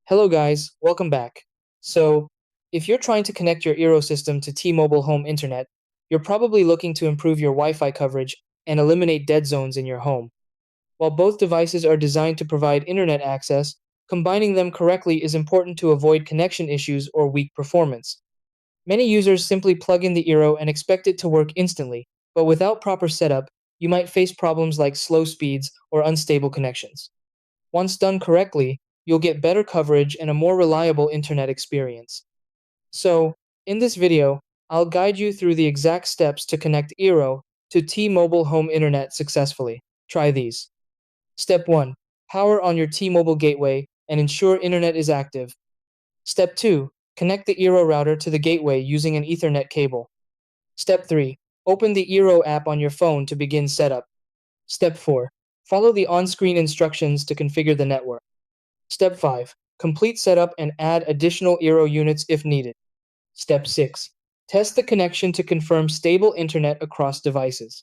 Hello guys, welcome back. If you're trying to connect your Eero system to T-Mobile home internet, you're probably looking to improve your Wi-Fi coverage and eliminate dead zones in your home. While both devices are designed to provide internet access, combining them correctly is important to avoid connection issues or weak performance. Many users simply plug in the Eero and expect it to work instantly, but without proper setup, you might face problems like slow speeds or unstable connections. Once done correctly, you'll get better coverage and a more reliable internet experience. So, in this video, I'll guide you through the exact steps to connect Eero to T-Mobile home internet successfully. Try these. Step 1. Power on your T-Mobile gateway and ensure internet is active. Step 2. Connect the Eero router to the gateway using an Ethernet cable. Step 3. Open the Eero app on your phone to begin setup. Step 4. Follow the on-screen instructions to configure the network. Step 5. Complete setup and add additional Eero units if needed. Step 6. Test the connection to confirm stable internet across devices.